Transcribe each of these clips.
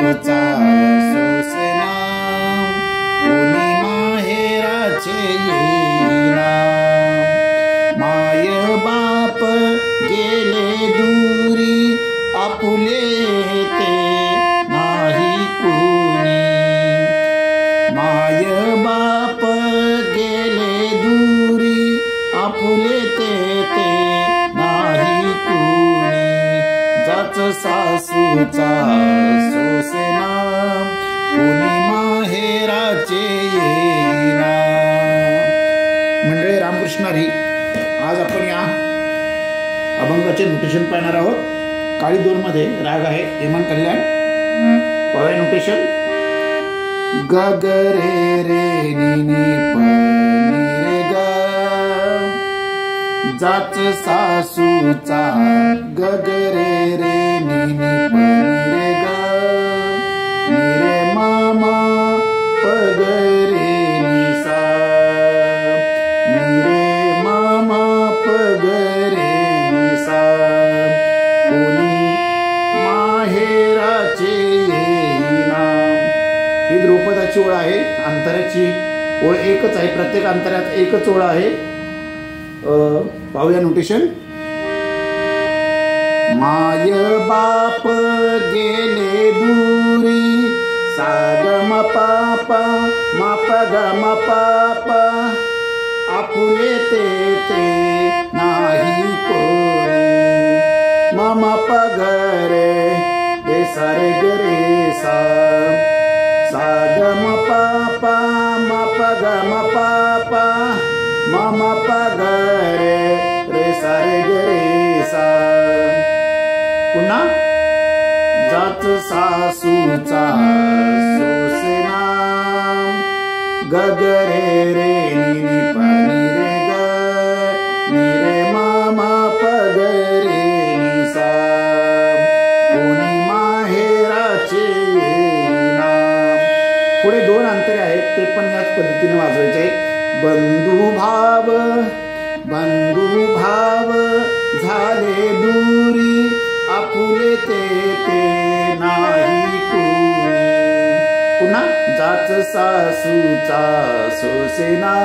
सासूचा सोसना कोणी माहेराचे येईना माय बाप गेले दूरी आपुले ते नाही कोणी माय बाप गेले दूरी आपुले ते नाही कोणी जाच सासूचा सोसना कोणी माहेराचे येईना। मंडळी रामकृष्ण हरी, आज आपण या अभंगाचे नोटेशन पाहणार आहोत। काळी 2 मध्ये राग आहे हेमंत कल्याण। पाहूया नोटेशन। ग ग रे रे नि नि प नि रे ग जाच सासूचा ग ग रे रे नि नि प नि रे ग नि रे मामा प ग रे नि सा नि रे मामा प ग रे नि सा कोणी माहेराचे येईना। ही द्रुपदाची ओळ आहे। अंतराची ओळ एकच आहे, प्रत्येक अंतरात एकच ओळ आहे। पाहूया नोटेशन। माय बाप गेले दूरी सा ग म पापा म प ग म पापा आपुले ते नाही कोणी म म प ग रे रे सा रे ग रे सा सा ग म पापा म प ग म पापा म म प ग रे रे सा रे ग रे सा। पुन्हा जाच सासूचा सोसना ग ग रे रे नि नि प नि रे ग नि रे मामा प ग रे नि सा कोणी माहेराचे येईना। पुढे 2 अंतरे आहेत, ते पण याच पद्धतीने वाजवायचे आहेत। बंधू भाव झाले दूरी आपुले ते नाही कोणी। पुन्हा जाच सासूचा सोसेना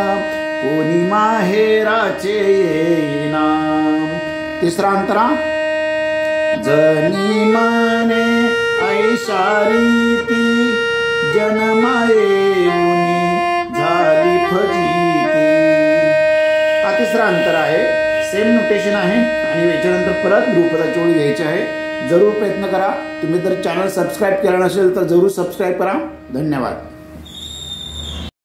कोणी माहेराचे येईना। तिसरा अंतरा। जनी मने ऐशा रीती जन्मायेऊनी झाली फजिती। हा तिसरा अंतर आहे। सेम नोटेशन आहे आणि याच्यानंतर परत द्रुपदाची ओळ घ्यायची आहे। जरूर प्रयत्न करा। तुम्ही जर चॅनल सबस्क्राईब केला नसेल तर जरूर सबस्क्राईब करा। धन्यवाद।